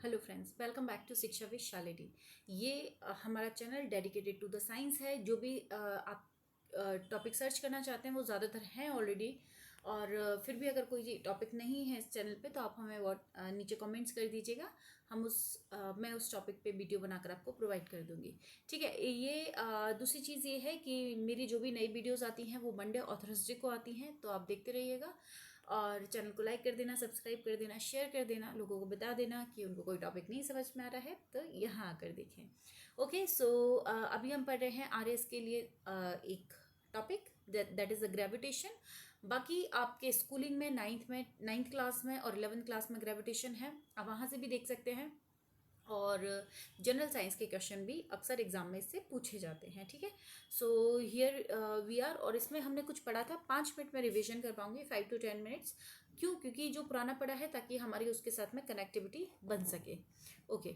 Hello friends, welcome back to Shiksha with Shalini. ये हमारा channel dedicated to the science है। जो भी आप टॉपिक सर्च करना चाहते हैं वो ज़्यादातर हैं ऑलरेडी। और फिर भी अगर कोई टॉपिक नहीं है इस चैनल पे तो आप हमें नीचे कमेंट्स कर दीजिएगा। मैं उस टॉपिक पे वीडियो बनाकर आपको प्रोवाइड कर दूंगी। ठीक है। ये दूसरी चीज़ ये है कि मेरी जो भी नई वीडियोस आती हैं वो मंडे और थर्सडे को आती हैं, तो आप देखते रहिएगा। और चैनल को लाइक कर देना, सब्सक्राइब कर देना, शेयर कर देना, लोगों को बता देना कि उनको कोई टॉपिक नहीं समझ में आ रहा है तो यहाँ आकर देखें। ओके, सो अभी हम पढ़ रहे हैं आरएस के लिए एक topic that is the gravitation. बाकी आपके स्कूलिंग में नाइन्थ क्लास में और 11th क्लास में ग्रेविटेशन है, आप वहाँ से भी देख सकते हैं। और जनरल साइंस के क्वेश्चन भी अक्सर एग्जाम में इससे पूछे जाते हैं। ठीक है। So here we are. और इसमें हमने कुछ पढ़ा था, 5 मिनट में रिवीजन कर पाऊंगी, 5 to 10 मिनट्स। क्यों? क्योंकि जो पुराना पढ़ा है ताकि हमारी उसके साथ में कनेक्टिविटी बन सके। ओके।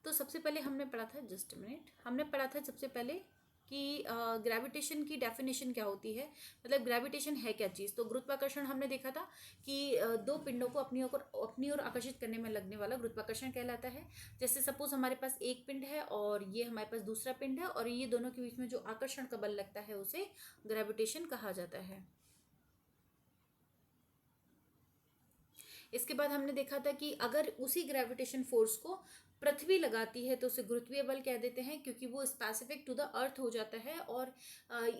तो सबसे पहले हमने पढ़ा था, जस्ट मिनट, हमने पढ़ा था सबसे पहले कि ग्रेविटेशन की डेफिनेशन क्या होती है, मतलब ग्रेविटेशन है क्या चीज़। तो गुरुत्वाकर्षण हमने देखा था कि दो पिंडों को अपनी ओर आकर्षित करने में लगने वाला गुरुत्वाकर्षण कहलाता है। जैसे सपोज हमारे पास एक पिंड है और ये हमारे पास दूसरा पिंड है, और ये दोनों के बीच में जो आकर्षण का बल लगता है उसे ग्रेविटेशन कहा जाता है। इसके बाद हमने देखा था कि अगर उसी ग्रेविटेशन फोर्स को पृथ्वी लगाती है तो उसे गुरुत्वीय बल कह देते हैं, क्योंकि वो स्पेसिफिक टू द अर्थ हो जाता है। और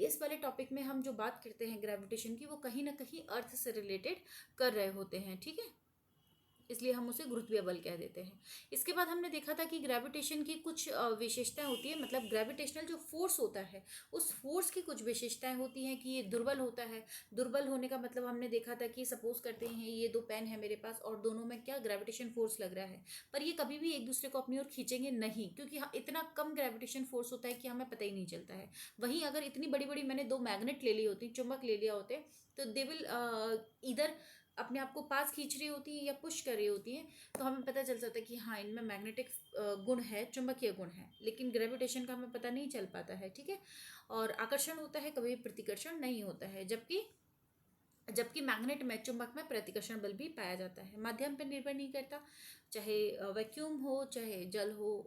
इस वाले टॉपिक में हम जो बात करते हैं ग्रेविटेशन की, वो कहीं ना कहीं अर्थ से रिलेटेड कर रहे होते हैं। ठीक है, इसलिए हम उसे गुरुत्वीय बल कह देते हैं। इसके बाद हमने देखा था कि ग्रेविटेशन की कुछ विशेषताएं होती है, मतलब ग्रेविटेशनल जो फोर्स होता है उस फोर्स की कुछ विशेषताएं होती हैं कि ये दुर्बल होता है। दुर्बल होने का मतलब हमने देखा था कि सपोज करते हैं ये दो पेन है मेरे पास और दोनों में क्या ग्रेविटेशन फोर्स लग रहा है, पर ये कभी भी एक दूसरे को अपनी ओर खींचेंगे नहीं, क्योंकि इतना कम ग्रेविटेशन फोर्स होता है कि हमें पता ही नहीं चलता है। वहीं अगर इतनी बड़ी बड़ी मैंने दो मैग्नेट ले ली होती, चुंबक ले लिया होते, तो दे विल इधर अपने आप को पास खींच रही होती है या पुश कर रही होती हैं, तो हमें पता चल जाता है कि हाँ इनमें मैग्नेटिक गुण है, चुंबकीय गुण है, लेकिन ग्रेविटेशन का हमें पता नहीं चल पाता है। ठीक है। और आकर्षण होता है, कभी प्रतिकर्षण नहीं होता है, जबकि जबकि मैग्नेट में, चुंबक में प्रतिकर्षण बल भी पाया जाता है। माध्यम पर निर्भर नहीं करता, चाहे वैक्यूम हो, चाहे जल हो,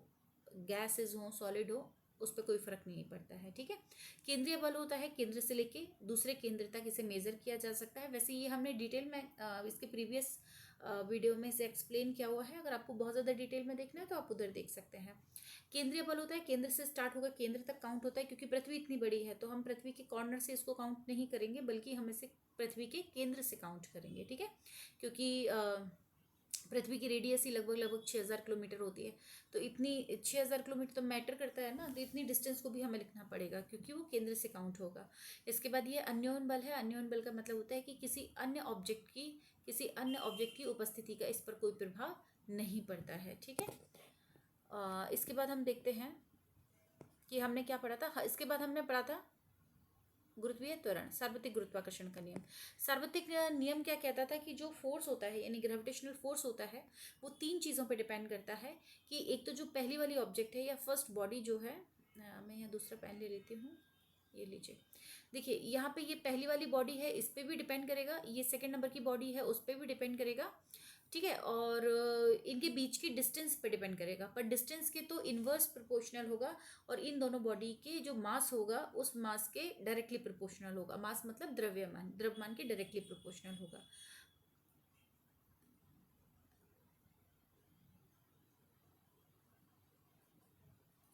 गैसेज हो, सॉलिड हो, उस पर कोई फर्क नहीं पड़ता है। ठीक है। केंद्रीय बल होता है, केंद्र से लेके दूसरे केंद्र तक इसे मेजर किया जा सकता है। वैसे ये हमने डिटेल में इसके प्रीवियस वीडियो में इसे एक्सप्लेन किया हुआ है। अगर आपको बहुत ज़्यादा डिटेल में देखना है तो आप उधर देख सकते हैं। केंद्रीय बल होता है, केंद्र से स्टार्ट होगा, केंद्र तक काउंट होता है। क्योंकि पृथ्वी इतनी बड़ी है तो हम पृथ्वी के कॉर्नर से इसको काउंट नहीं करेंगे, बल्कि हम इसे पृथ्वी के केंद्र से काउंट करेंगे। ठीक है। क्योंकि पृथ्वी की रेडियस ही लगभग 6,000 किलोमीटर होती है, तो इतनी 6,000 किलोमीटर तो मैटर करता है ना, तो इतनी डिस्टेंस को भी हमें लिखना पड़ेगा क्योंकि वो केंद्र से काउंट होगा। इसके बाद ये अन्योन बल है। अन्योन बल का मतलब होता है कि किसी अन्य ऑब्जेक्ट की उपस्थिति का इस पर कोई प्रभाव नहीं पड़ता है। ठीक है। इसके बाद हम देखते हैं कि हमने क्या पढ़ा था। इसके बाद हमने पढ़ा था गुरुत्वीय त्वरण, सार्वत्रिक गुरुत्वाकर्षण का नियम। सार्वत्रिक नियम क्या कहता था कि जो फोर्स होता है, यानी ग्रेविटेशनल फोर्स होता है, वो 3 चीज़ों पे डिपेंड करता है। कि एक तो जो पहली वाली ऑब्जेक्ट है या फर्स्ट बॉडी जो है, मैं यहाँ दूसरा पेन ले लेती हूँ, ये लीजिए। देखिए यहाँ पे ये पहली वाली बॉडी है, इस पर भी डिपेंड करेगा। ये सेकेंड नंबर की बॉडी है, उस पर भी डिपेंड करेगा। ठीक है। और इनके बीच की डिस्टेंस पे डिपेंड करेगा, पर डिस्टेंस के तो इन्वर्स प्रोपोर्शनल होगा। और इन दोनों बॉडी के जो मास होगा उस मास के डायरेक्टली प्रोपोर्शनल होगा। मास मतलब द्रव्यमान, द्रव्यमान के डायरेक्टली प्रोपोर्शनल होगा।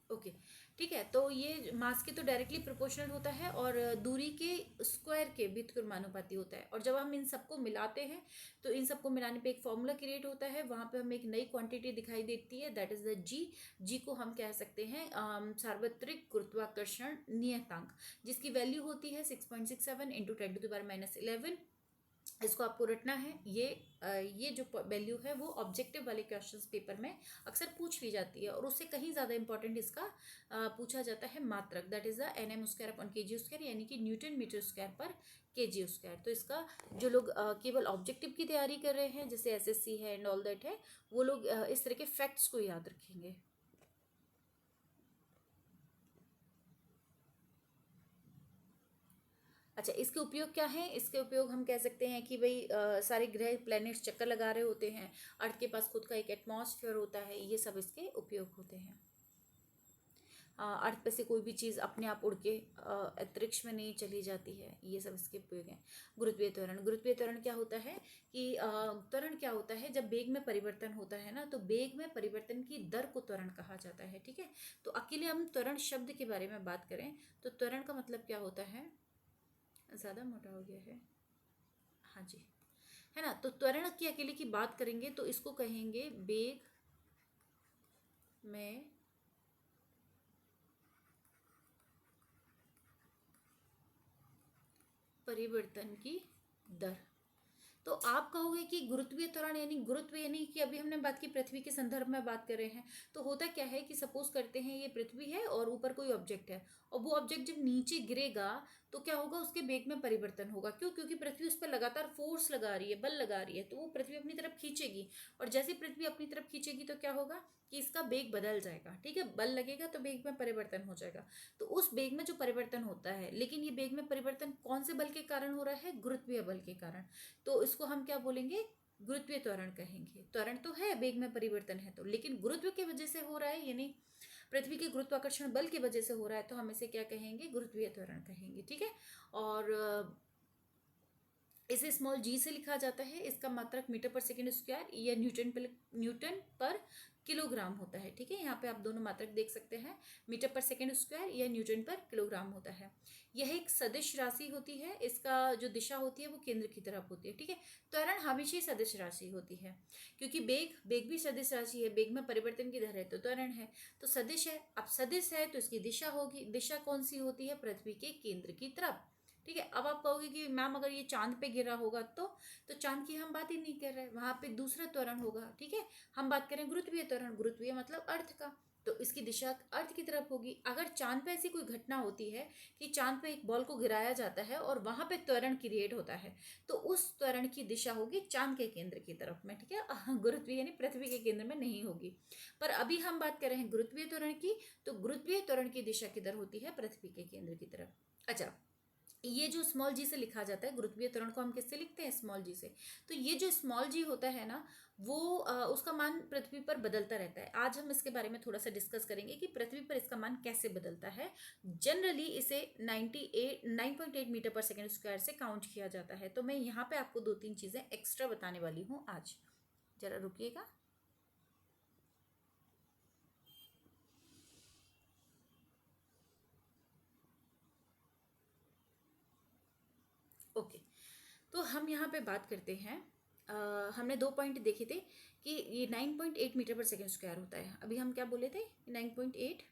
ओके। ठीक है। तो ये मास के तो डायरेक्टली प्रोपोर्शनल होता है और दूरी के स्क्वायर के व्युत्क्रमानुपाती होता है। और जब हम इन सबको मिलाते हैं तो इन सबको मिलाने पे एक फॉर्मूला क्रिएट होता है, वहाँ पे हमें एक नई क्वांटिटी दिखाई देती है, दैट इज द जी। जी को हम कह सकते हैं सार्वत्रिक गुरुत्वाकर्षण नियतांक, जिसकी वैल्यू होती है 6.67 इंटू 10⁻11। इसको आपको रटना है। ये जो वैल्यू है वो ऑब्जेक्टिव वाले क्वेश्चंस पेपर में अक्सर पूछ ली जाती है, और उससे कहीं ज़्यादा इंपॉर्टेंट इसका पूछा जाता है मात्रक, that is the nm² upon kg², यानी कि न्यूटन मीटर स्क्वायर पर kg²। तो इसका जो लोग केवल ऑब्जेक्टिव की तैयारी कर रहे हैं, जैसे SSC है एंड ऑल दैट है, वो लोग इस तरह के फैक्ट्स को याद रखेंगे। अच्छा, इसके उपयोग क्या हैं? इसके उपयोग हम कह सकते हैं कि भाई सारे ग्रह प्लैनेट्स चक्कर लगा रहे होते हैं, अर्थ के पास खुद का एक एटमॉस्फेयर होता है, ये सब इसके उपयोग होते हैं। अर्थ पे से कोई भी चीज़ अपने आप उड़ के अंतरिक्ष में नहीं चली जाती है, ये सब इसके उपयोग हैं। गुरुत्वीय त्वरण, गुरुत्वीय त्वरण क्या होता है कि त्वरण क्या होता है, जब वेग में परिवर्तन होता है ना, तो वेग में परिवर्तन की दर को त्वरण कहा जाता है। ठीक है, तो अकेले हम त्वरण शब्द के बारे में बात करें तो त्वरण का मतलब क्या होता है, ज़्यादा मोटा हो गया है, हाँ जी, है ना। तो त्वरण की अकेले की बात करेंगे तो इसको कहेंगे वेग में परिवर्तन की दर। तो आप कहोगे कि गुरुत्वीय त्वरण यानी गुरुत्व, यानी कि अभी हमने बात की पृथ्वी के संदर्भ में बात कर रहे हैं, तो होता क्या है कि सपोज करते हैं ये पृथ्वी है और ऊपर कोई ऑब्जेक्ट है, और वो ऑब्जेक्ट जब नीचे गिरेगा तो क्या होगा, उसके वेग में परिवर्तन होगा। क्यों? क्योंकि पृथ्वी उस पर लगातार फोर्स लगा रही है, बल लगा रही है, तो वो पृथ्वी अपनी तरफ खींचेगी, और जैसे पृथ्वी अपनी तरफ खींचेगी तो क्या होगा कि इसका वेग बदल जाएगा। ठीक है, बल लगेगा तो वेग में परिवर्तन हो जाएगा। तो उस वेग में जो परिवर्तन होता है, लेकिन ये वेग में परिवर्तन कौन से बल के कारण हो रहा है? गुरुत्वीय बल के कारण। तो इसको हम क्या बोलेंगे? गुरुत्वीय त्वरण कहेंगे। त्वरण तो है, वेग में परिवर्तन है तो, लेकिन गुरुत्व की वजह से हो रहा है, यानी पृथ्वी के गुरुत्वाकर्षण बल की वजह से हो रहा है, तो हम इसे क्या कहेंगे? गुरुत्वीय त्वरण कहेंगे। ठीक है, और इसे स्मॉल जी से लिखा जाता है। इसका मात्रक मीटर पर सेकेंड स्क्वायर या न्यूटन पर किलोग्राम होता है। ठीक है, यहाँ पे आप दोनों मात्रक देख सकते हैं, मीटर पर सेकेंड स्क्वायर या न्यूटन पर किलोग्राम होता है। यह एक सदिश राशि होती है, इसका जो दिशा होती है वो केंद्र की तरफ होती है। ठीक है, त्वरण हमेशा सदिश राशि होती है, क्योंकि वेग भी सदिश राशि है, वेग में परिवर्तन की दर है तो त्वरण है, तो सदिश है। अब सदिश है तो इसकी दिशा होगी, दिशा कौन सी होती है? पृथ्वी के केंद्र की तरफ। ठीक है, अब आप कहोगे कि मैम अगर ये चांद पे गिरा होगा तो चांद की हम बात ही नहीं कर रहे, वहां पे दूसरा त्वरण होगा। ठीक है, हम बात करें गुरुत्वीय त्वरण, गुरुत्वीय मतलब अर्थ का, तो इसकी दिशा अर्थ की तरफ होगी। अगर चांद पे ऐसी कोई घटना होती है कि चांद पे एक बॉल को गिराया जाता है और वहां पे त्वरण क्रिएट होता है, तो उस त्वरण की दिशा होगी चांद के केंद्र की तरफ में। ठीक है, गुरुत्वीय यानी पृथ्वी के केंद्र में नहीं होगी। पर अभी हम बात कर रहे हैं गुरुत्वीय त्वरण की, तो गुरुत्वीय त्वरण की दिशा किधर होती है? पृथ्वी के केंद्र की तरफ। अच्छा, ये जो स्मॉल जी से लिखा जाता है, गुरुत्वीय त्वरण को हम किससे लिखते हैं? स्मॉल जी से। तो ये जो स्मॉल जी होता है ना, वो उसका मान पृथ्वी पर बदलता रहता है। आज हम इसके बारे में थोड़ा सा डिस्कस करेंगे कि पृथ्वी पर इसका मान कैसे बदलता है। जनरली इसे 9.8 मीटर पर सेकेंड स्क्वायर से काउंट किया जाता है। तो मैं यहाँ पे आपको 2-3 चीजें एक्स्ट्रा बताने वाली हूँ आज, जरा रुकिएगा। ओके, तो हम यहाँ पे बात करते हैं, हमने 2 पॉइंट देखे थे कि ये 9.8 मीटर पर सेकेंड स्क्वायर होता है। अभी हम क्या बोले थे? 9.8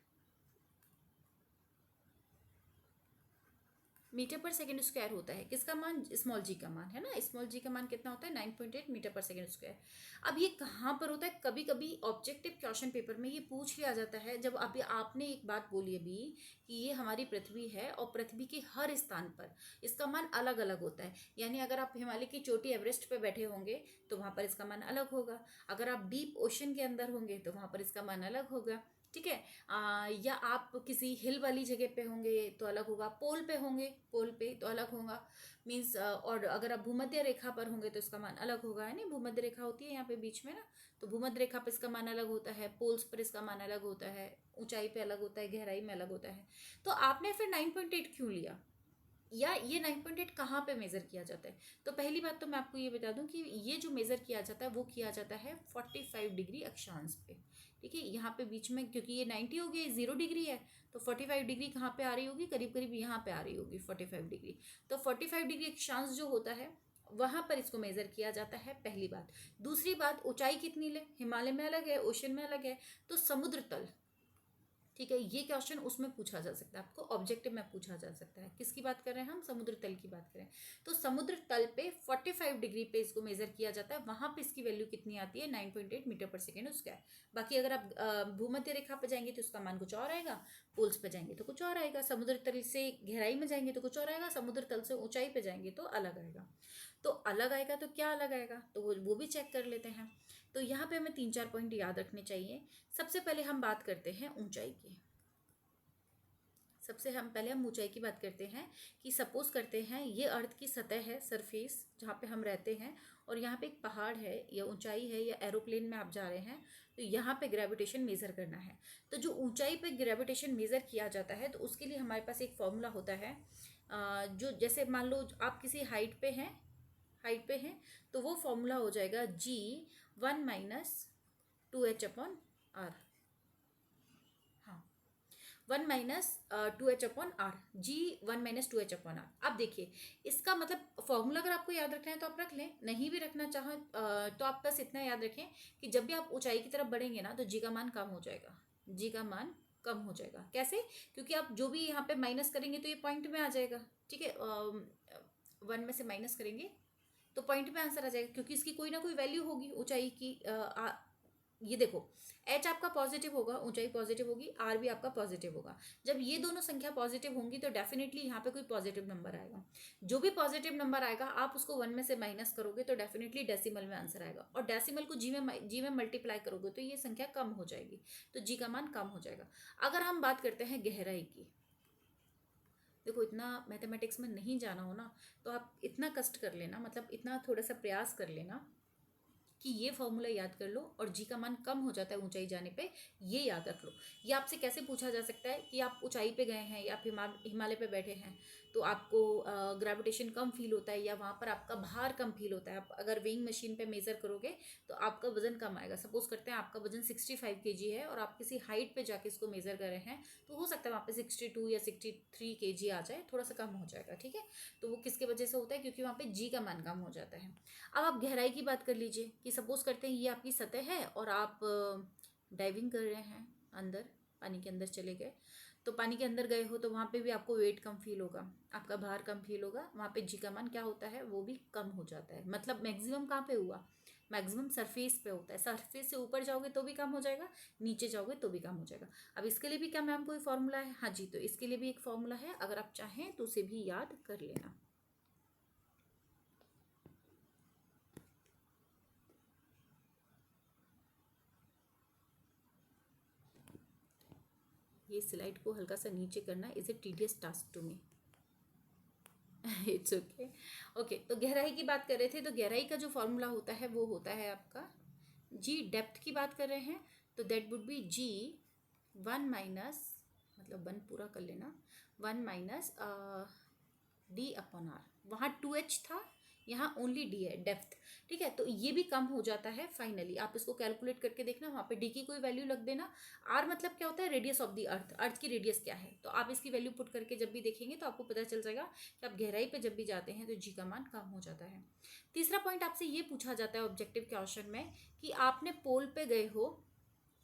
मीटर पर सेकेंड स्क्वायर होता है। किसका मान? स्मॉल जी का मान, है ना। स्मॉल जी का मान कितना होता है? 9.8 मीटर पर सेकेंड स्क्वायर। अब ये कहाँ पर होता है? कभी कभी ऑब्जेक्टिव क्वेश्चन पेपर में ये पूछ लिया जाता है, जब अभी आपने एक बात बोली अभी कि ये हमारी पृथ्वी है और पृथ्वी के हर स्थान पर इसका मान अलग अलग होता है। यानी अगर आप हिमालय की चोटी एवरेस्ट पे बैठे होंगे तो वहाँ पर इसका मान अलग होगा, अगर आप डीप ओशन के अंदर होंगे तो वहाँ पर इसका मान अलग होगा। ठीक है, या आप किसी हिल वाली जगह पे होंगे तो अलग होगा, पोल पे होंगे पोल पे तो अलग होगा, मीन्स। और अगर आप भूमध्य रेखा पर होंगे तो इसका मान अलग होगा, है ना। भूमध्य रेखा होती है यहाँ पे बीच में ना, तो भूमध्य रेखा पर इसका मान अलग होता है, पोल्स पर इसका मान अलग होता है, ऊंचाई पे अलग होता है, गहराई में अलग होता है। तो आपने फिर 9.8 क्यों लिया, या ये 9.8 कहाँ पे मेज़र किया जाता है? तो पहली बात तो मैं आपको ये बता दूं कि ये जो मेज़र किया जाता है वो किया जाता है 45 डिग्री अक्षांश पे। ठीक है, यहाँ पे बीच में, क्योंकि ये 90 हो गया, 0 डिग्री है, तो 45 डिग्री कहाँ पे आ रही होगी? करीब करीब यहाँ पे आ रही होगी 45 डिग्री। तो 45 डिग्री अक्षांश जो होता है वहां पर इसको मेजर किया जाता है, पहली बात। दूसरी बात, ऊंचाई कितनी ले? हिमालय में अलग है, ओशन में अलग है, तो समुद्र तल। ठीक है, ये क्वेश्चन उसमें पूछा जा सकता है, आपको ऑब्जेक्टिव में पूछा जा सकता है। किसकी बात कर रहे हैं हम? समुद्र तल की बात करें तो समुद्र तल पे 45 डिग्री पे इसको मेजर किया जाता है, वहां पे इसकी वैल्यू कितनी आती है? 9.8 मीटर पर सेकेंड स्क्वायर। बाकी अगर आप भूमध्य रेखा पर जाएंगे तो उसका मान कुछ और आएगा, पोल्स पे जाएंगे तो कुछ और आएगा, समुद्र तल से गहराई में जाएंगे तो कुछ और आएगा, समुद्र तल से ऊंचाई पे जाएंगे तो अलग आएगा। तो अलग आएगा तो क्या अलग आएगा, तो वो भी चेक कर लेते हैं। तो यहाँ पे हमें 3-4 पॉइंट याद रखने चाहिए। सबसे पहले हम बात करते हैं ऊंचाई की। सबसे हम पहले हम ऊंचाई की बात करते हैं कि सपोज करते हैं ये अर्थ की सतह है, सरफेस जहाँ पे हम रहते हैं, और यहाँ पे एक पहाड़ है या ऊंचाई है या एरोप्लेन में आप जा रहे हैं, तो यहाँ पे ग्रेविटेशन मेज़र करना है। तो जो ऊंचाई पे ग्रेविटेशन मेज़र किया जाता है तो उसके लिए हमारे पास एक फॉर्मूला होता है। जो जैसे मान लो आप किसी हाइट पे हैं तो वो फॉर्मूला हो जाएगा G1 - 2h/r। हाँ, 1 - 2h/r, G1 - 2h/r। अब देखिए इसका मतलब फॉर्मूला अगर आपको याद रखना है तो आप रख लें, नहीं भी रखना चाहो तो आप बस इतना याद रखें कि जब भी आप ऊंचाई की तरफ बढ़ेंगे ना तो जी का मान कम हो जाएगा। जी का मान कम हो जाएगा कैसे? क्योंकि आप जो भी यहाँ पे माइनस करेंगे तो ये पॉइंट में आ जाएगा। ठीक है, 1 में से माइनस करेंगे तो पॉइंट में आंसर आ जाएगा, क्योंकि इसकी कोई ना कोई वैल्यू होगी ऊंचाई की। ये देखो, एच आपका पॉजिटिव होगा, ऊंचाई पॉजिटिव होगी, आर भी आपका पॉजिटिव होगा। जब ये दोनों संख्या पॉजिटिव होंगी तो डेफिनेटली यहाँ पे कोई पॉजिटिव नंबर आएगा। जो भी पॉजिटिव नंबर आएगा आप उसको 1 में से माइनस करोगे तो डेफिनेटली डेसिमल में आंसर आएगा, और डेसिमल को जी में मल्टीप्लाई करोगे तो ये संख्या कम हो जाएगी, तो जी का मान कम हो जाएगा। अगर हम बात करते हैं गहराई की, देखो इतना मैथमेटिक्स में नहीं जाना हो ना तो आप इतना कष्ट कर लेना, मतलब इतना थोड़ा सा प्रयास कर लेना कि ये फॉर्मूला याद कर लो, और जी का मान कम हो जाता है ऊंचाई जाने पे, ये याद रख लो। ये आपसे कैसे पूछा जा सकता है कि आप ऊंचाई पे गए हैं या आप हिमालय पे बैठे हैं तो आपको ग्रेविटेशन कम फील होता है या वहाँ पर आपका भार कम फील होता है। आप अगर वेइंग मशीन पे मेज़र करोगे तो आपका वजन कम आएगा। सपोज करते हैं आपका वजन 65 kg है और आप किसी हाइट पे जाके इसको मेज़र कर रहे हैं, तो हो सकता है वहाँ पे 62 या 63 kg आ जाए, थोड़ा सा कम हो जाएगा। ठीक है, तो वो किसके वजह से होता है? क्योंकि वहाँ पे जी का मान कम हो जाता है। अब आप गहराई की बात कर लीजिए कि सपोज करते हैं ये आपकी सतह है और आप डाइविंग कर रहे हैं, अंदर पानी के अंदर चले गए, तो पानी के अंदर गए हो तो वहाँ पे भी आपको वेट कम फील होगा, आपका भार कम फील होगा, वहाँ पे जी का मान क्या होता है? वो भी कम हो जाता है। मतलब मैक्सिमम कहाँ पे हुआ? मैक्सिमम सरफेस पे होता है। सरफेस से ऊपर जाओगे तो भी कम हो जाएगा, नीचे जाओगे तो भी कम हो जाएगा। अब इसके लिए भी क्या मैम कोई फॉर्मूला है? हाँ जी, तो इसके लिए भी एक फॉर्मूला है, अगर आप चाहें तो उसे भी याद कर लेना। ये स्लाइड को हल्का सा नीचे करना is a tedious task to me. It's okay. Okay, तो गहराई की बात कर रहे थे, तो गहराई का जो फॉर्मूला होता है वो होता है आपका जी। डेप्थ की बात कर रहे हैं तो that would be G 1 minus, मतलब 1 पूरा कर लेना, 1 - D/r। वहाँ 2h था, यहाँ ओनली d है, डेप्थ। ठीक है, तो ये भी कम हो जाता है फाइनली। आप इसको कैलकुलेट करके देखना, वहाँ पे d की कोई वैल्यू लग देना। r मतलब क्या होता है? रेडियस ऑफ द अर्थ, अर्थ की रेडियस क्या है, तो आप इसकी वैल्यू पुट करके जब भी देखेंगे तो आपको पता चल जाएगा कि आप गहराई पे जब भी जाते हैं तो जी का मान कम हो जाता है। तीसरा पॉइंट आपसे ये पूछा जाता है ऑब्जेक्टिव क्वेश्चन में कि आपने पोल पे गए हो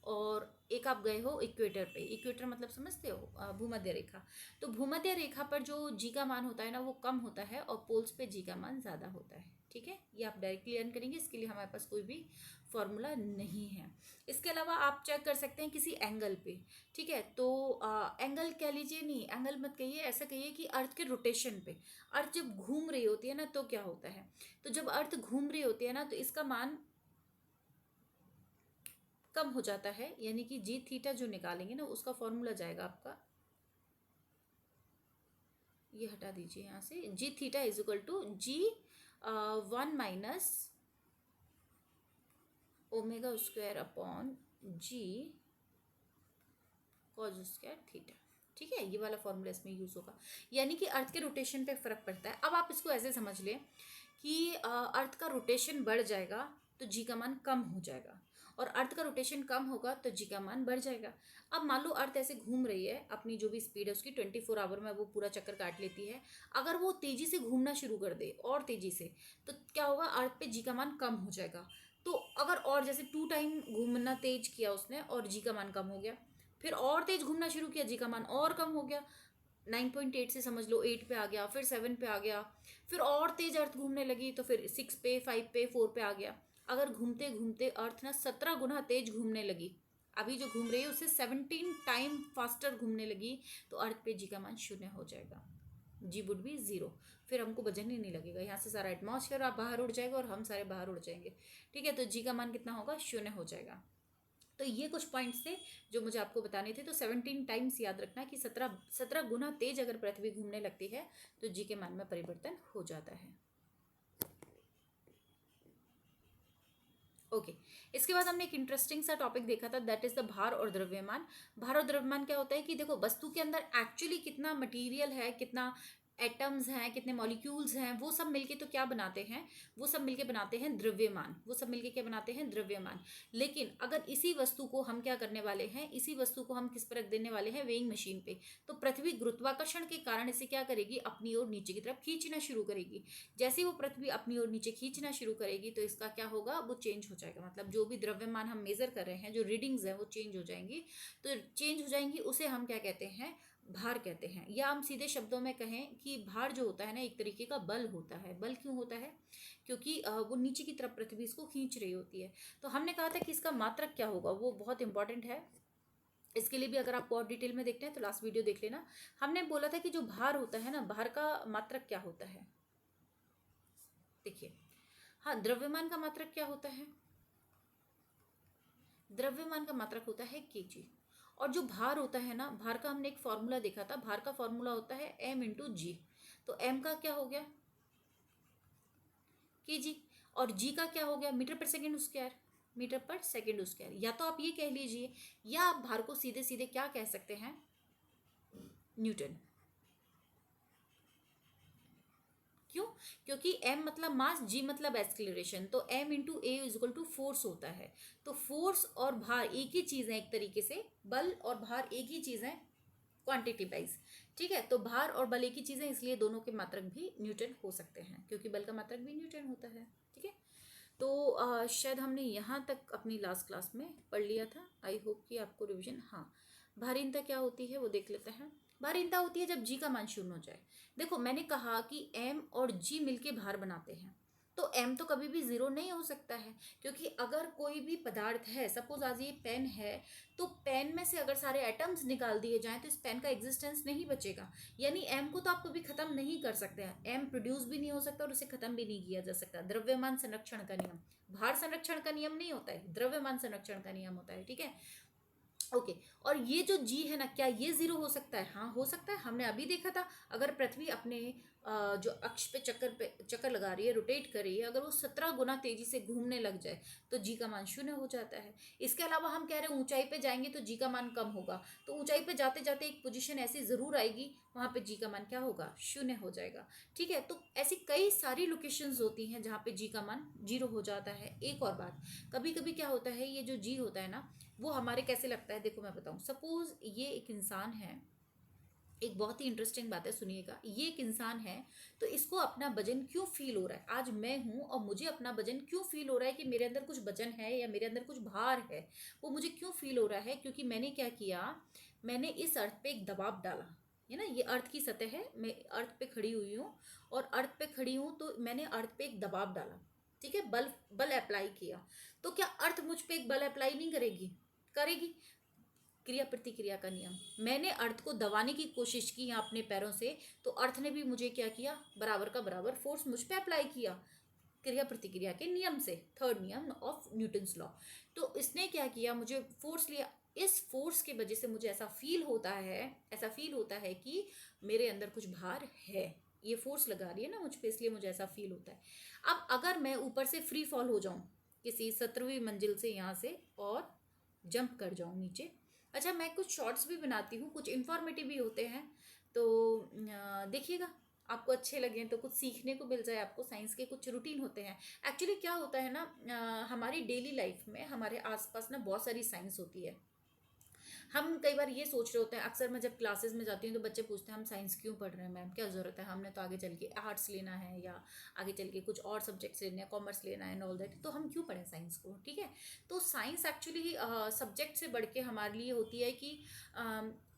और एक आप गए हो इक्वेटर पे। इक्वेटर मतलब समझते हो? भूमध्य रेखा। तो भूमध्य रेखा पर जो जी का मान होता है ना वो कम होता है, और पोल्स पे जी का मान ज़्यादा होता है। ठीक है, ये आप डायरेक्टली लर्न करेंगे, इसके लिए हमारे पास कोई भी फॉर्मूला नहीं है। इसके अलावा आप चेक कर सकते हैं किसी एंगल पे। ठीक है, तो एंगल कह लीजिए, नहीं एंगल मत कहिए, ऐसा कहिए कि अर्थ के रोटेशन पे। अर्थ जब घूम रही होती है ना तो क्या होता है? तो जब अर्थ घूम रही होती है ना तो इसका मान कम हो जाता है, यानी कि जी थीटा जो निकालेंगे ना उसका फॉर्मूला जाएगा आपका, ये हटा दीजिए यहाँ से, G theta is equal to G 1 minus omega square upon G cos square theta. ठीक है, ये वाला फॉर्मूला इसमें यूज होगा, यानी कि अर्थ के रोटेशन पे फर्क पड़ता है। अब आप इसको ऐसे समझ लें कि अर्थ का रोटेशन बढ़ जाएगा तो जी का मान कम हो जाएगा, और अर्थ का रोटेशन कम होगा तो जी का मान बढ़ जाएगा। अब मान लो अर्थ ऐसे घूम रही है, अपनी जो भी स्पीड है उसकी 24 आवर में वो पूरा चक्कर काट लेती है। अगर वो तेजी से घूमना शुरू कर दे और तेजी से, तो क्या होगा? अर्थ पे जी का मान कम हो जाएगा। तो अगर और जैसे 2 टाइम घूमना तेज किया उसने और जी का मान कम हो गया, फिर और तेज घूमना शुरू किया, जी का मान और कम हो गया, 9.8 से समझ लो 8 पे आ गया, फिर 7 पे आ गया, फिर और तेज अर्थ घूमने लगी तो फिर 6 पे, 5 पे, 4 पे आ गया। अगर घूमते घूमते अर्थ ना 17 गुना तेज घूमने लगी, अभी जो घूम रही है उससे 17 टाइम फास्टर घूमने लगी, तो अर्थ पे जी का मान 0 हो जाएगा, जी वुड बी 0। फिर हमको वजन ही नहीं लगेगा, यहाँ से सारा एटमॉस्फेयर बाहर उड़ जाएगा और हम सारे बाहर उड़ जाएंगे। ठीक है, तो जी का मान कितना होगा? 0 हो जाएगा। तो ये कुछ पॉइंट्स थे जो मुझे आपको बताने थे। तो 17 टाइम्स याद रखना कि 17 गुना तेज अगर पृथ्वी घूमने लगती है तो जी के मान में परिवर्तन हो जाता है। ओके इसके बाद हमने एक इंटरेस्टिंग सा टॉपिक देखा था, दैट इज द भार और द्रव्यमान। भार और द्रव्यमान क्या होता है कि देखो वस्तु के अंदर एक्चुअली कितना मटेरियल है, कितना एटम्स हैं, कितने मॉलिक्यूल्स हैं, वो सब मिलके तो क्या बनाते हैं, वो सब मिलके बनाते हैं द्रव्यमान। वो सब मिलके क्या बनाते हैं, द्रव्यमान। लेकिन अगर इसी वस्तु को हम क्या करने वाले हैं, इसी वस्तु को हम किस पर रख देने वाले हैं, वेइंग मशीन पे, तो पृथ्वी गुरुत्वाकर्षण के कारण इसे क्या करेगी, अपनी ओर नीचे की तरफ खींचना शुरू करेगी। जैसे ही वो पृथ्वी अपनी ओर नीचे खींचना शुरू करेगी तो इसका क्या होगा, वो चेंज हो जाएगा। मतलब जो भी द्रव्यमान हम मेजर कर रहे हैं, जो रीडिंग्स है वो चेंज हो जाएंगी। तो चेंज हो जाएंगी, उसे हम क्या कहते हैं, भार कहते हैं। या हम सीधे शब्दों में कहें कि भार जो होता है ना, एक तरीके का बल होता है। बल क्यों होता है, क्योंकि वो नीचे की तरफ पृथ्वी इसको खींच रही होती है। तो हमने कहा था कि इसका मात्रक क्या होगा, वो बहुत इंपॉर्टेंट है। इसके लिए भी अगर आप और डिटेल में देखते हैं तो लास्ट वीडियो देख लेना। हमने बोला था कि जो भार होता है ना, भार का मात्रक क्या होता है, देखिए। हाँ, द्रव्यमान का मात्रक क्या होता है, द्रव्यमान का मात्रक होता है केजी। और जो भार होता है ना, भार का हमने एक फॉर्मूला देखा था, भार का फॉर्मूला होता है m इंटू जी। तो m का क्या हो गया, केजी, और g का क्या हो गया, मीटर पर सेकेंड स्क्वायर, मीटर पर सेकेंड स्क्वायर। या तो आप ये कह लीजिए, या आप भार को सीधे सीधे क्या कह सकते हैं, न्यूटन। क्यों, क्योंकि m मतलब मास, g मतलब एक्सलेरेशन, तो m into A is equal to force होता है। तो फोर्स और भार एक ही चीज है, एक तरीके से बल और भार एक ही चीज है क्वांटिटी वाइज। ठीक है, तो भार और बल एक ही चीज है, इसलिए दोनों के मात्रक भी न्यूटन हो सकते हैं, क्योंकि बल का मात्रक भी न्यूटन होता है। ठीक है, तो शायद हमने यहाँ तक अपनी लास्ट क्लास में पढ़ लिया था। आई होप कि आपको रिवीजन, हाँ। भारीनता क्या होती है वो देख लेते हैं। भारीनता होती है जब जी का मान शून्य हो जाए। देखो मैंने कहा कि एम और जी मिलके भार बनाते हैं, तो एम तो कभी भी जीरो नहीं हो सकता है, क्योंकि अगर कोई भी पदार्थ है, सपोज आज ये पेन है, तो पेन में से अगर सारे एटम्स निकाल दिए जाएं तो इस पेन का एग्जिस्टेंस नहीं बचेगा। यानी एम को तो आप कभी खत्म नहीं कर सकते हैं, एम प्रोड्यूस भी नहीं हो सकता और उसे खत्म भी नहीं किया जा सकता। द्रव्यमान संरक्षण का नियम, भार संरक्षण का नियम नहीं होता है, द्रव्यमान संरक्षण का नियम होता है। ठीक है, ओके। और ये जो जी है ना, क्या ये जीरो हो सकता है, हाँ हो सकता है। हमने अभी देखा था, अगर पृथ्वी अपने जो अक्ष पे चक्कर लगा रही है, रोटेट कर रही है, अगर वो 17 गुना तेजी से घूमने लग जाए तो जी का मान शून्य हो जाता है। इसके अलावा हम कह रहे हैं ऊंचाई पे जाएंगे तो जी का मान कम होगा, तो ऊंचाई पे जाते जाते एक पोजीशन ऐसी जरूर आएगी, वहां पे जी का मान क्या होगा, शून्य हो जाएगा। ठीक है, तो ऐसी कई सारी लोकेशंस होती हैं जहाँ पे जी का मान जीरो हो जाता है। एक और बात, कभी कभी क्या होता है, ये जो जी होता है ना, वो हमारे कैसे लगता है, देखो मैं बताऊं। सपोज ये एक इंसान है, एक बहुत ही इंटरेस्टिंग बात है, सुनिएगा। ये एक इंसान है, तो इसको अपना वजन क्यों फील हो रहा है, आज मैं हूं और मुझे अपना वजन क्यों फील हो रहा है कि मेरे अंदर कुछ वजन है या मेरे अंदर कुछ भार है, वो मुझे क्यों फील हो रहा है, क्योंकि मैंने क्या किया, मैंने इस अर्थ पे एक दबाव डाला है ना। ये अर्थ की सतह है, मैं अर्थ पे खड़ी हुई हूँ, और अर्थ पे खड़ी हूँ तो मैंने अर्थ पे एक दबाव डाला। ठीक है, बल बल अप्लाई किया, तो क्या अर्थ मुझ पे एक बल अप्लाई नहीं करेगी, करेगी। क्रिया प्रतिक्रिया का नियम, मैंने अर्थ को दबाने की कोशिश की यहाँ अपने पैरों से, तो अर्थ ने भी मुझे क्या किया, बराबर का बराबर फोर्स मुझ पे अप्लाई किया, क्रिया प्रतिक्रिया के नियम से, थर्ड नियम ऑफ न्यूटन्स लॉ। तो इसने क्या किया, मुझे फोर्स लिया, इस फोर्स की वजह से मुझे ऐसा फील होता है, ऐसा फील होता है कि मेरे अंदर कुछ भार है, ये फोर्स लगा रही है ना मुझ पे, इसलिए मुझे ऐसा फील होता है। अब अगर मैं ऊपर से फ्री फॉल हो जाऊं किसी 17वीं मंजिल से यहाँ से, और जंप कर जाऊं नीचे। अच्छा, मैं कुछ शॉर्ट्स भी बनाती हूँ, कुछ इन्फॉर्मेटिव भी होते हैं, तो देखिएगा, आपको अच्छे लगे तो कुछ सीखने को मिल जाए आपको। साइंस के कुछ रूटीन होते हैं। एक्चुअली क्या होता है ना, हमारी डेली लाइफ में हमारे आसपास ना बहुत सारी साइंस होती है। हम कई बार ये सोच रहे होते हैं, अक्सर मैं जब क्लासेस में जाती हूँ तो बच्चे पूछते हैं हम साइंस क्यों पढ़ रहे हैं मैम, क्या ज़रूरत है, हमने तो आगे चल के आर्ट्स लेना है या आगे चल के कुछ और सब्जेक्ट्स लेने हैं, कॉमर्स लेना है एंड ऑल दैट, तो हम क्यों पढ़ें साइंस को। ठीक है, तो साइंस एक्चुअली सब्जेक्ट से बढ़ के हमारे लिए होती है कि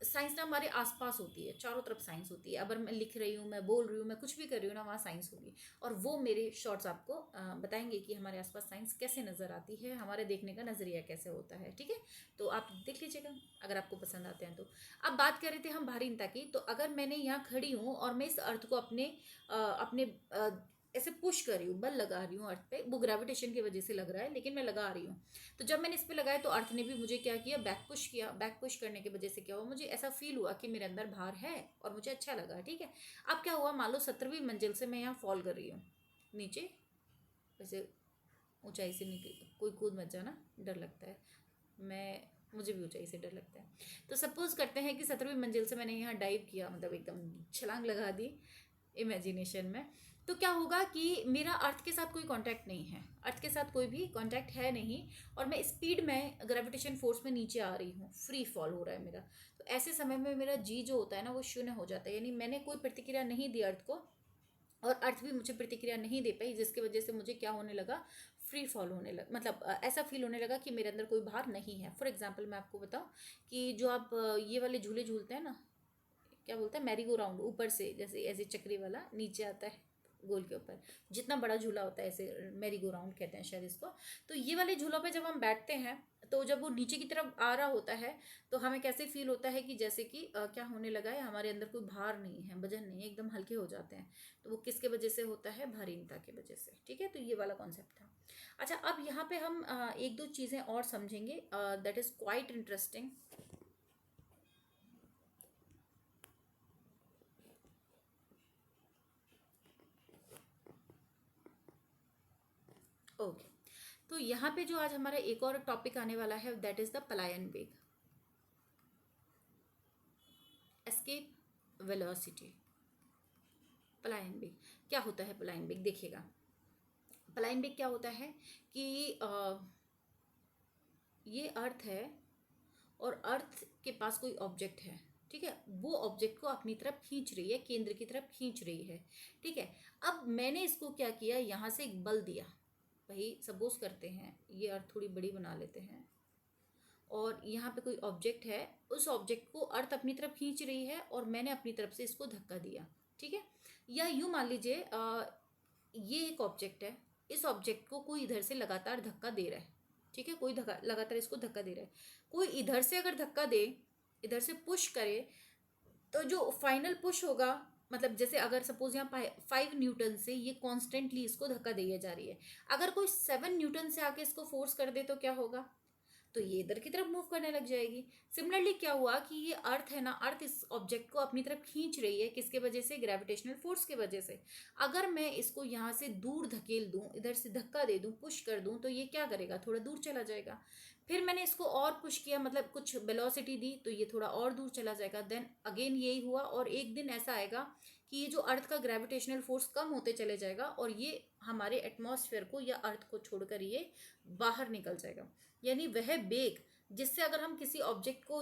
साइंस ना हमारे आसपास होती है, चारों तरफ साइंस होती है। अगर मैं लिख रही हूँ, मैं बोल रही हूँ, मैं कुछ भी कर रही हूँ ना, वहाँ साइंस होगी। और वो मेरे शॉर्ट्स आपको बताएंगे कि हमारे आसपास साइंस कैसे नज़र आती है, हमारे देखने का नज़रिया कैसे होता है। ठीक है, तो आप देख लीजिएगा अगर आपको पसंद आते हैं तो। अब बात कर रहे थे हम भारीनता की, तो अगर मैंने यहाँ खड़ी हूँ और मैं इस अर्थ को अपने ऐसे पुश कर रही हूँ, बल लगा रही हूँ अर्थ पे, वो ग्रेविटेशन की वजह से लग रहा है लेकिन मैं लगा रही हूँ। तो जब मैंने इस पे लगाया तो अर्थ ने भी मुझे क्या किया, बैक पुश किया। बैक पुश करने की वजह से क्या हुआ, मुझे ऐसा फील हुआ कि मेरे अंदर भार है और मुझे अच्छा लगा। ठीक है, अब क्या हुआ, मान लो 17वीं मंजिल से मैं यहाँ फॉल कर रही हूँ नीचे, वैसे ऊंचाई से निकल, कोई कूद मत जाना, डर लगता है, मैं मुझे भी ऊंचाई से डर लगता है। तो सपोज करते हैं कि 17वीं मंजिल से मैंने यहाँ डाइव किया, मतलब एकदम छलांग लगा दी इमेजिनेशन में। तो क्या होगा कि मेरा अर्थ के साथ कोई कांटेक्ट नहीं है, अर्थ के साथ कोई भी कांटेक्ट है नहीं, और मैं स्पीड में ग्रेविटेशन फोर्स में नीचे आ रही हूँ, फ्री फॉल हो रहा है मेरा। तो ऐसे समय में मेरा जी जो होता है ना वो शून्य हो जाता है, यानी मैंने कोई प्रतिक्रिया नहीं दी अर्थ को और अर्थ भी मुझे प्रतिक्रिया नहीं दे पाई, जिसकी वजह से मुझे क्या होने लगा, फ्री फॉल होने लगा, मतलब ऐसा फील होने लगा कि मेरे अंदर कोई भार नहीं है। फॉर एग्जाम्पल मैं आपको बताऊं कि जो आप ये वाले झूले झूलते हैं ना, क्या बोलते हैं, मैरी गो राउंड, ऊपर से जैसे ऐसे चक्री वाला नीचे आता है गोल के ऊपर, जितना बड़ा झूला होता है ऐसे मैरी गो राउंड कहते हैं शायद इसको। तो ये वाले झूलों पे जब हम बैठते हैं तो जब वो नीचे की तरफ आ रहा होता है तो हमें कैसे फील होता है कि जैसे कि क्या होने लगा है, हमारे अंदर कोई भार नहीं है, वजन नहीं है, एकदम हल्के हो जाते हैं। तो वो किसके वजह से होता है, भारीनता की वजह से। ठीक है, तो ये वाला कॉन्सेप्ट था। अच्छा, अब यहाँ पे हम एक दो चीज़ें और समझेंगे, that is quite interesting. Okay, तो यहाँ पे जो आज हमारा एक और टॉपिक आने वाला है दैट इज द पलायन वेग, एस्केप वेलोसिटी। पलायन वेग क्या होता है, पलायन वेग देखिएगा, पलायन वेग क्या होता है कि ये अर्थ है और अर्थ के पास कोई ऑब्जेक्ट है। ठीक है, वो ऑब्जेक्ट को अपनी तरफ खींच रही है, केंद्र की तरफ खींच रही है। ठीक है, अब मैंने इसको क्या किया, यहाँ से एक बल दिया। वही सपोज करते हैं, ये अर्थ थोड़ी बड़ी बना लेते हैं और यहाँ पे कोई ऑब्जेक्ट है, उस ऑब्जेक्ट को अर्थ अपनी तरफ खींच रही है और मैंने अपनी तरफ से इसको धक्का दिया। ठीक है, या यूँ मान लीजिए ये एक ऑब्जेक्ट है, इस ऑब्जेक्ट को कोई इधर से लगातार धक्का दे रहा है। ठीक है, कोई धक्का लगातार इसको धक्का दे रहा है, कोई इधर से अगर धक्का दे, इधर से पुश करे, तो जो फाइनल पुश होगा, मतलब जैसे अगर सपोज यहाँ 5 न्यूटन से ये कॉन्स्टेंटली इसको धक्का दी जा रही है, अगर कोई 7 न्यूटन से आके इसको फोर्स कर दे तो क्या होगा, तो ये इधर की तरफ मूव करने लग जाएगी। सिमिलरली क्या हुआ कि ये अर्थ है ना, अर्थ इस ऑब्जेक्ट को अपनी तरफ खींच रही है, किसके वजह से, ग्रेविटेशनल फोर्स के वजह से। अगर मैं इसको यहाँ से दूर धकेल दूँ, इधर से धक्का दे दूँ, पुश कर दूँ, तो ये क्या करेगा, थोड़ा दूर चला जाएगा। फिर मैंने इसको और पुश किया, मतलब कुछ वेलोसिटी दी, तो ये थोड़ा और दूर चला जाएगा। देन अगेन यही हुआ, और एक दिन ऐसा आएगा कि ये जो अर्थ का ग्रेविटेशनल फोर्स कम होते चले जाएगा और ये हमारे एटमॉस्फेयर को या अर्थ को छोड़कर ये बाहर निकल जाएगा। यानी वह बेग जिससे अगर हम किसी ऑब्जेक्ट को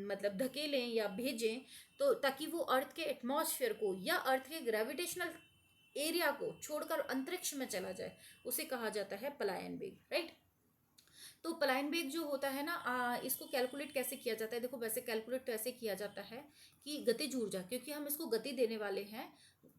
मतलब धकेलें या भेजें, तो ताकि वो अर्थ के एटमॉस्फेयर को या अर्थ के ग्रेविटेशनल एरिया को छोड़कर अंतरिक्ष में चला जाए, उसे कहा जाता है पलायन वेग। राइट, तो पलायन वेग जो होता है ना, इसको कैलकुलेट कैसे किया जाता है, देखो वैसे कैलकुलेट तो ऐसे किया जाता है कि गतिज ऊर्जा, क्योंकि हम इसको गति देने वाले हैं,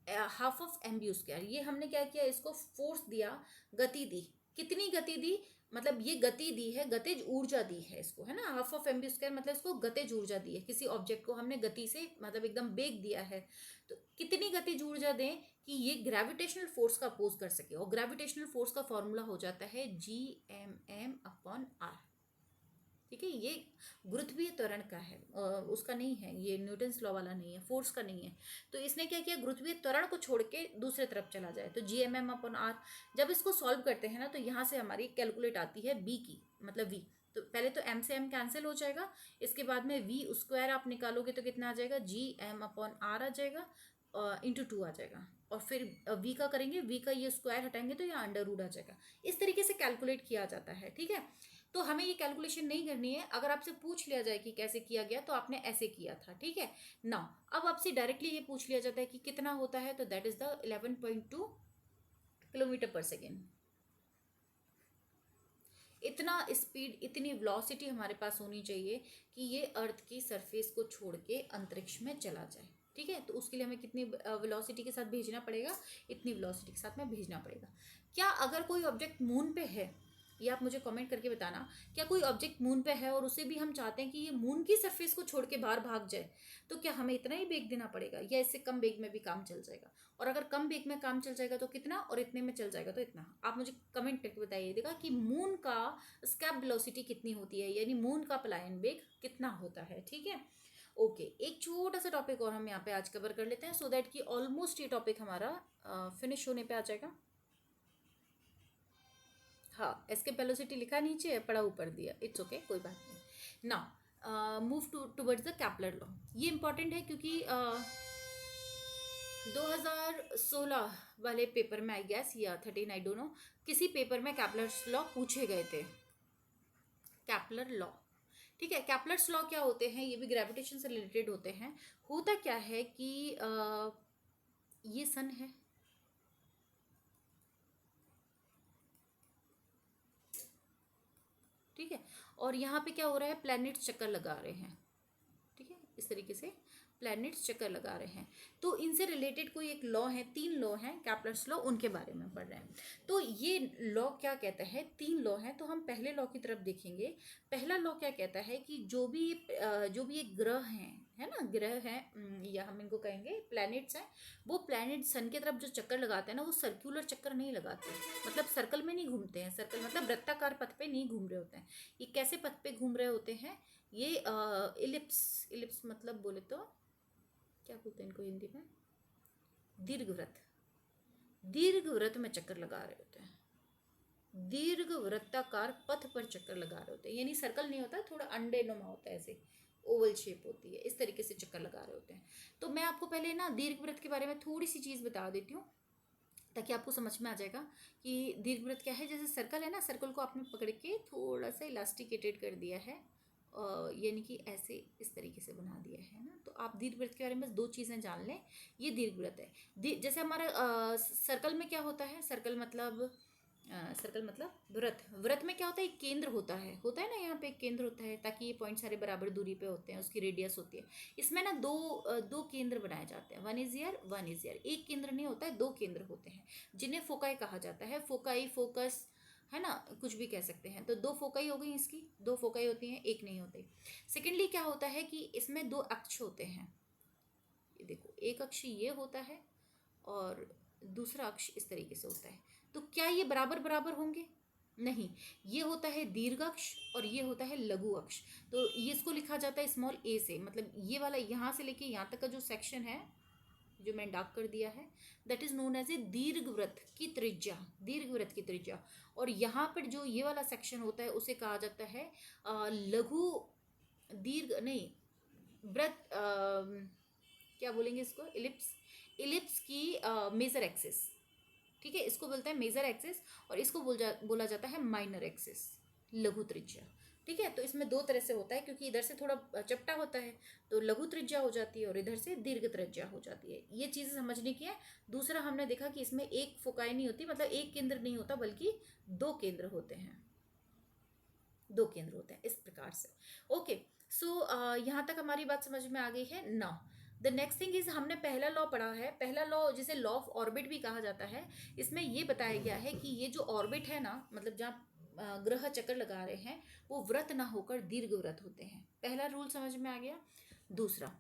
half of M B square. ये हमने क्या किया, इसको फोर्स दिया, गति दी, कितनी गति दी, मतलब ये गति दी है, गतिज ऊर्जा दी है इसको, है ना, half of M B square, मतलब इसको गतिज ऊर्जा दी है, किसी ऑब्जेक्ट को हमने गति से मतलब एकदम बेग दिया है। तो कितनी गतिज ऊर्जा दें कि ये ग्रेविटेशनल फोर्स का अपोज कर सके, और ग्रेविटेशनल फोर्स का फॉर्मूला हो जाता है Gmm/r। ठीक है, ये गुरुत्वीय त्वरण का है, उसका नहीं है, ये न्यूटन्स लॉ वाला नहीं है, फोर्स का नहीं है। तो इसने क्या किया, गुरुत्वीय त्वरण को छोड़ के दूसरे तरफ चला जाए, तो Gmm/r। जब इसको सॉल्व करते हैं ना, तो यहाँ से हमारी कैलकुलेट आती है बी की, मतलब वी। तो पहले तो m से m कैंसिल हो जाएगा, इसके बाद में v स्क्वायर आप निकालोगे तो कितना आ जाएगा, Gm/r आ जाएगा, इंटू 2 आ जाएगा, और फिर v का करेंगे, v का ये स्क्वायर हटाएंगे तो यहाँ अंडर रूट आ जाएगा। इस तरीके से कैलकुलेट किया जाता है। ठीक है, तो हमें ये कैलकुलेशन नहीं करनी है, अगर आपसे पूछ लिया जाए कि कैसे किया गया तो आपने ऐसे किया था। ठीक है ना, अब आपसे डायरेक्टली ये पूछ लिया जाता है कि कितना होता है, तो दैट इज द 11.2 किलोमीटर पर सेकेंड। इतना स्पीड, इतनी वेलोसिटी हमारे पास होनी चाहिए कि ये अर्थ की सरफेस को छोड़ के अंतरिक्ष में चला जाए। ठीक है, तो उसके लिए हमें कितनी वेलोसिटी के साथ भेजना पड़ेगा, इतनी वेलोसिटी के साथ में भेजना पड़ेगा। क्या अगर कोई ऑब्जेक्ट मून पे है ये आप मुझे कमेंट करके बताना। क्या कोई ऑब्जेक्ट मून पे है और उसे भी हम चाहते हैं कि ये मून की सरफेस को छोड़ के बाहर भाग जाए, तो क्या हमें इतना ही बेग देना पड़ेगा या इससे कम बेग में भी काम चल जाएगा? और अगर कम बेग में काम चल जाएगा तो कितना, और इतने में चल जाएगा तो इतना? आप मुझे कमेंट करके बताइएगा कि मून का स्केप वेलोसिटी कितनी होती है, यानी मून का पलायन बेग कितना होता है। ठीक है, ओके। एक छोटा सा टॉपिक और हम यहाँ पे आज कवर कर लेते हैं, सो दैट कि ऑलमोस्ट ये टॉपिक हमारा फिनिश होने पे आ जाएगा। हाँ, एस्केप वेलोसिटी लिखा नीचे है, पढ़ा ऊपर दिया, इट्स ओके, कोई बात नहीं। Now move towards the कैपलर law. ये इंपॉर्टेंट है क्योंकि 2016 वाले पेपर में, आई गेस, या 13, आई डोंट नो, किसी पेपर में कैपलर्स लॉ पूछे गए थे। कैपलर लॉ, ठीक है। कैपलर्स लॉ क्या होते हैं? ये भी ग्रेविटेशन से रिलेटेड होते हैं। होता क्या है कि ये सन है, ठीक है, और यहाँ पे क्या हो रहा है, प्लैनेट्स चक्कर लगा रहे हैं, ठीक है, इस तरीके से प्लैनेट्स चक्कर लगा रहे हैं। तो इनसे रिलेटेड कोई एक लॉ है, 3 लॉ हैं कैपलर्स लॉ, उनके बारे में पढ़ रहे हैं। तो ये लॉ क्या कहता है? 3 लॉ हैं, तो हम पहले लॉ की तरफ देखेंगे। पहला लॉ क्या कहता है कि जो भी एक ग्रह हैं, है ना, ग्रह हैं, या हम इनको कहेंगे प्लैनेट्स हैं, वो प्लैनेट सन की तरफ जो चक्कर लगाते हैं ना, वो सर्कुलर चक्कर नहीं लगाते, मतलब सर्कल में नहीं घूमते हैं। सर्कल मतलब वृत्ताकार पथ पे नहीं घूम रहे होते हैं। ये कैसे पथ पे घूम रहे होते हैं? ये इलिप्स मतलब बोले तो क्या बोलते हैं इनको हिंदी में, दीर्घवृत्त, दीर्घवृत्त में चक्कर लगा रहे होते हैं। दीर्घ वृत्ताकार पथ पर चक्कर लगा रहे होते हैं, यानी सर्कल नहीं होता, थोड़ा अंडे नुमा होता है, ऐसे ओवल शेप होती है, इस तरीके से चक्कर लगा रहे होते हैं। तो मैं आपको पहले ना दीर्घवृत्त के बारे में थोड़ी सी चीज़ बता देती हूँ, ताकि आपको समझ में आ जाएगा कि दीर्घवृत्त क्या है। जैसे सर्कल है ना, सर्कल को आपने पकड़ के थोड़ा सा इलास्टिकेटेड कर दिया है, यानी कि ऐसे इस तरीके से बना दिया है ना। तो आप दीर्घवृत्त के बारे में बस 2 चीज़ें जान लें, ये दीर्घवृत्त है। जैसे हमारा सर्कल में क्या होता है, सर्कल मतलब वृत्त। वृत्त में क्या होता है, एक केंद्र होता है ना, यहाँ पे एक केंद्र होता है, ताकि ये पॉइंट सारे बराबर दूरी पे होते हैं, उसकी रेडियस होती है। इसमें ना दो केंद्र बनाए जाते हैं, 1 इज ईयर 1 इज ईयर। एक केंद्र नहीं होता है, 2 केंद्र होते हैं, जिन्हें फोकाई कहा जाता है। फोकाई, फोकस, है ना, कुछ भी कह सकते हैं। तो 2 फोकाई हो गई, इसकी 2 फोकाई होती हैं, एक नहीं होती। सेकेंडली क्या होता है कि इसमें 2 अक्ष होते हैं। ये देखो, एक अक्ष ये होता है और दूसरा अक्ष इस तरीके से होता है। तो क्या ये बराबर बराबर होंगे? नहीं, ये होता है दीर्घ अक्ष और ये होता है लघु अक्ष। तो ये इसको लिखा जाता है स्मॉल ए से, मतलब ये वाला यहाँ से लेके यहाँ तक का जो सेक्शन है, जो मैंने डार्क कर दिया है, that is known as a दीर्घवृत्त की त्रिज्या, दीर्घवृत्त की त्रिज्या। और यहाँ पर जो ये वाला सेक्शन होता है उसे कहा जाता है लघु दीर्घ नहीं वृत्त, क्या बोलेंगे इसको, इलिप्स, इलिप्स की मेजर एक्सिस, ठीक है, इसको बोलते हैं मेजर एक्सिस। और इसको बोला जाता है माइनर एक्सिस, लघु त्रिज्या। ठीक है, तो इसमें 2 तरह से होता है, क्योंकि इधर से थोड़ा चपटा होता है तो लघु त्रिज्या हो जाती है, और इधर से दीर्घ त्रिज्या हो जाती है। ये चीज़ समझने की है। दूसरा हमने देखा कि इसमें एक फोकाई नहीं होती, मतलब एक केंद्र नहीं होता, बल्कि 2 केंद्र होते हैं, 2 केंद्र होते हैं, इस प्रकार से। ओके, सो यहाँ तक हमारी बात समझ में आ गई है। Now the next thing is, हमने पहला लॉ पढ़ा है। पहला लॉ जिसे लॉ ऑफ ऑर्बिट भी कहा जाता है, इसमें ये बताया गया है कि ये जो ऑर्बिट है ना, मतलब जहाँ ग्रह चक्कर लगा रहे हैं, वो वृत्त ना होकर दीर्घ वृत्त होते हैं। पहला रूल समझ में आ गया। दूसरा,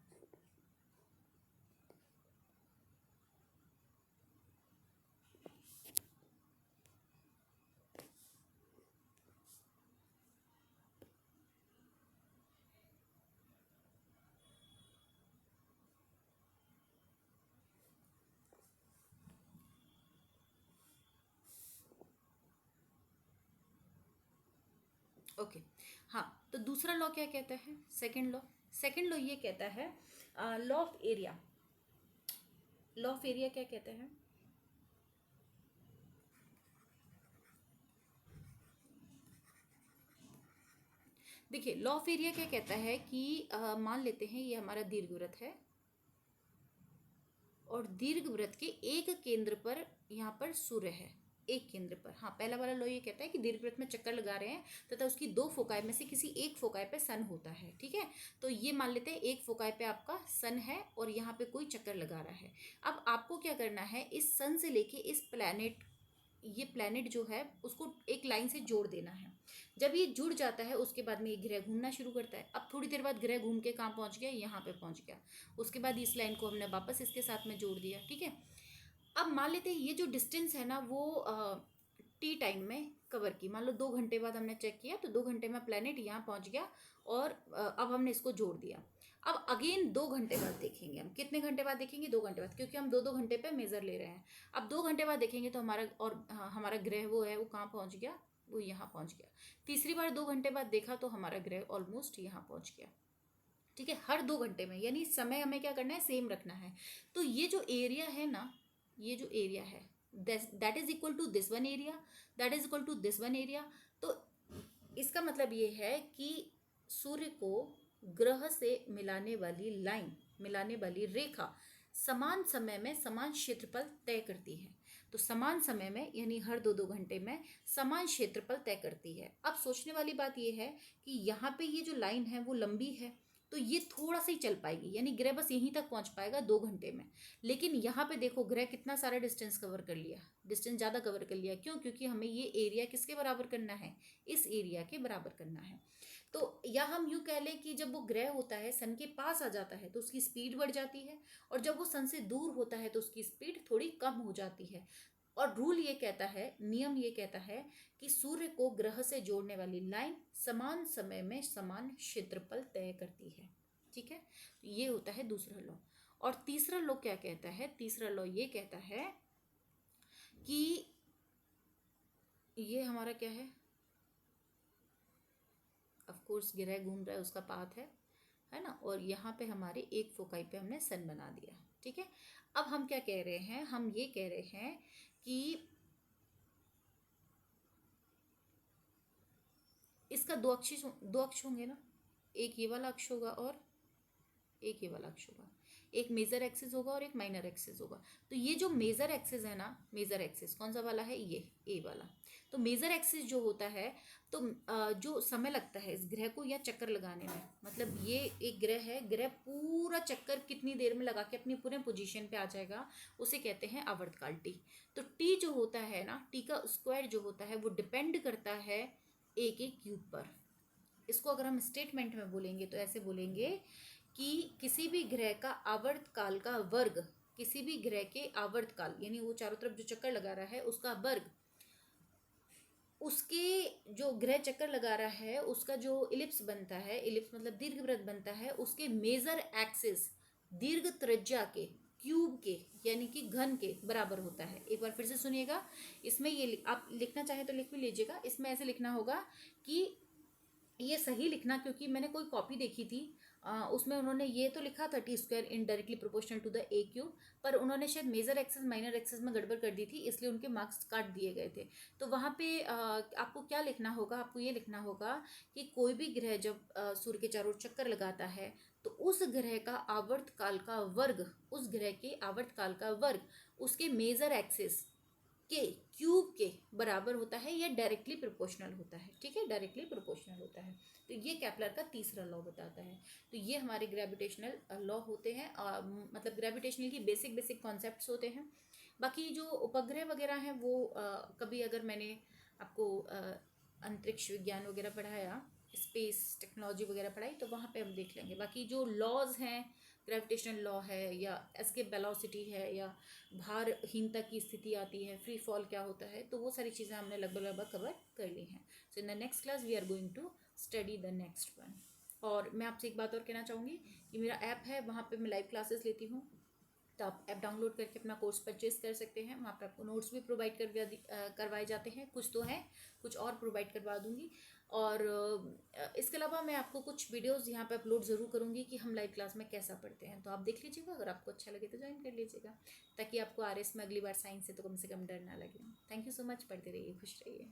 ओके, हाँ, तो दूसरा लॉ क्या कहता है, सेकेंड लॉ ये कहता है law of area. Law of area क्या कहता है? देखिए, लॉ ऑफ एरिया क्या कहता है कि मान लेते हैं ये हमारा दीर्घवृत्त है, और दीर्घवृत्त के एक केंद्र पर यहाँ पर सूर्य है, एक केंद्र पर। हाँ, पहला वाला लॉ ये कहता है कि दीर्घवृत्त में चक्कर लगा रहे हैं तथा उसकी 2 फोकाई में से किसी एक फोकाई पे सन होता है। ठीक है, तो ये मान लेते हैं एक फोकाई पे आपका सन है और यहाँ पे कोई चक्कर लगा रहा है। अब आपको क्या करना है, इस सन से लेके इस प्लैनेट ये प्लैनेट जो है उसको एक लाइन से जोड़ देना है। जब ये जुड़ जाता है उसके बाद में ये ग्रह घूमना शुरू करता है। अब थोड़ी देर बाद ग्रह घूम के कहाँ पहुँच गया, यहाँ पे पहुँच गया। उसके बाद इस लाइन को हमने वापस इसके साथ में जोड़ दिया, ठीक है। अब मान लेते हैं ये जो डिस्टेंस है ना वो टी टाइम में कवर की। मान लो 2 घंटे बाद हमने चेक किया तो 2 घंटे में प्लैनेट यहाँ पहुँच गया और अब हमने इसको जोड़ दिया। अब अगेन 2 घंटे बाद देखेंगे हम, कितने घंटे बाद देखेंगे, 2 घंटे बाद, क्योंकि हम 2-2 घंटे पे मेजर ले रहे हैं। अब 2 घंटे बाद देखेंगे तो हमारा और हमारा ग्रह वो है वो कहाँ पहुँच गया, वो यहाँ पहुँच गया। तीसरी बार 2 घंटे बाद देखा तो हमारा ग्रह ऑलमोस्ट यहाँ पहुँच गया, ठीक है। हर 2 घंटे में, यानी समय हमें क्या करना है, सेम रखना है। तो ये जो एरिया है ना, ये जो एरिया है that is equal to this one area, that is equal to this one area. तो इसका मतलब ये है कि सूर्य को ग्रह से मिलाने वाली लाइन, मिलाने वाली रेखा समान समय में समान क्षेत्रफल तय करती है। तो समान समय में यानी हर 2-2 घंटे में समान क्षेत्रफल तय करती है। अब सोचने वाली बात यह है कि यहाँ पे ये जो लाइन है वो लंबी है, तो ये थोड़ा सा ही चल पाएगी, यानी ग्रह बस यहीं तक पहुंच पाएगा 2 घंटे में। लेकिन यहाँ पे देखो ग्रह कितना सारा डिस्टेंस कवर कर लिया, डिस्टेंस ज़्यादा कवर कर लिया। क्यों? क्योंकि हमें ये एरिया किसके बराबर करना है, इस एरिया के बराबर करना है। तो या हम यूँ कह लें कि जब वो ग्रह होता है सन के पास आ जाता है तो उसकी स्पीड बढ़ जाती है, और जब वो सन से दूर होता है तो उसकी स्पीड थोड़ी कम हो जाती है। और रूल ये कहता है, नियम ये कहता है कि सूर्य को ग्रह से जोड़ने वाली लाइन समान समय में समान क्षेत्रफल तय करती है, ठीक है। ये होता है दूसरा लॉ। और तीसरा लॉ क्या कहता है, तीसरा लॉ ये कहता है कि ये हमारा क्या ऑफ कोर्स ग्रह घूम रहा है उसका पाथ है ना, और यहाँ पे हमारे एक फोकाई पे हमने सन बना दिया, ठीक है। अब हम क्या कह रहे हैं, हम ये कह रहे हैं कि इसका दो अक्ष होंगे ना, एक ये वाला अक्ष होगा और एक ये वाला अक्ष होगा। एक मेजर एक्सिस होगा और एक माइनर एक्सिस होगा। तो ये जो मेजर एक्सिस है ना, मेजर एक्सिस कौन सा वाला है, ये ए वाला। तो मेजर एक्सिस जो होता है, तो जो समय लगता है इस ग्रह को या चक्कर लगाने में, मतलब ये एक ग्रह है, ग्रह पूरा चक्कर कितनी देर में लगा के अपनी पूरे पोजीशन पे आ जाएगा, उसे कहते हैं आवर्तकाल टी। तो टी जो होता है ना, टी का स्क्वायर जो होता है वो डिपेंड करता है ए के क्यूब पर। इसको अगर हम स्टेटमेंट में बोलेंगे तो ऐसे बोलेंगे कि किसी भी ग्रह का आवर्तकाल का वर्ग, किसी भी ग्रह के आवर्तकाल यानी वो चारों तरफ जो चक्कर लगा रहा है उसका वर्ग, उसके जो ग्रह चक्कर लगा रहा है उसका जो इलिप्स बनता है, इलिप्स मतलब दीर्घवृत्त बनता है, उसके मेजर एक्सिस दीर्घ त्रिज्या के क्यूब के यानी कि घन के बराबर होता है। एक बार फिर से सुनिएगा, इसमें ये आप लिखना चाहे तो लिख भी लीजिएगा। इसमें ऐसे लिखना होगा कि ये सही लिखना, क्योंकि मैंने कोई कॉपी देखी थी उसमें उन्होंने ये तो लिखा था T square indirectly proportional to the A cube, पर उन्होंने शायद मेजर एक्सेस माइनर एक्सेस में गड़बड़ कर दी थी, इसलिए उनके मार्क्स काट दिए गए थे। तो वहाँ पे आपको क्या लिखना होगा, आपको ये लिखना होगा कि कोई भी ग्रह जब सूर्य के चारों ओर चक्कर लगाता है तो उस ग्रह का आवर्तकाल का वर्ग, उस ग्रह के आवर्तकाल का वर्ग उसके मेजर एक्सिस के क्यूब के बराबर होता है या डायरेक्टली प्रोपोर्शनल होता है, ठीक है, डायरेक्टली प्रोपोर्शनल होता है। तो ये केपलर का तीसरा लॉ बताता है। तो ये हमारे ग्रेविटेशनल लॉ होते हैं, मतलब ग्रेविटेशनल की बेसिक बेसिक कॉन्सेप्ट्स होते हैं। बाकी जो उपग्रह वगैरह हैं वो कभी अगर मैंने आपको अंतरिक्ष विज्ञान वगैरह पढ़ाया, स्पेस टेक्नोलॉजी वगैरह पढ़ाई, तो वहाँ पे हम देख लेंगे। बाकी जो लॉज हैं, ग्रेविटेशनल लॉ है या एस्केप वेलोसिटी है या भारहीनता की स्थिति आती है, फ्री फॉल क्या होता है, तो वो सारी चीज़ें हमने लगभग लगभग कवर कर ली हैं। So in the next class we are going to study the next one. और मैं आपसे एक बात और कहना चाहूँगी कि मेरा ऐप है, वहाँ पे मैं लाइव क्लासेस लेती हूँ, तो आप ऐप डाउनलोड करके अपना कोर्स परचेज कर सकते हैं। वहाँ पर आपको नोट्स भी प्रोवाइड करवाए जाते हैं, कुछ तो हैं, कुछ और प्रोवाइड करवा दूँगी। और इसके अलावा मैं आपको कुछ वीडियोस यहाँ पे अपलोड ज़रूर करूँगी कि हम लाइव क्लास में कैसा पढ़ते हैं, तो आप देख लीजिएगा। अगर आपको अच्छा लगे तो ज्वाइन कर लीजिएगा, ताकि आपको आरएस में अगली बार साइंस से तो कम से कम डर ना लगे। थैंक यू सो मच, पढ़ते रहिए, खुश रहिए।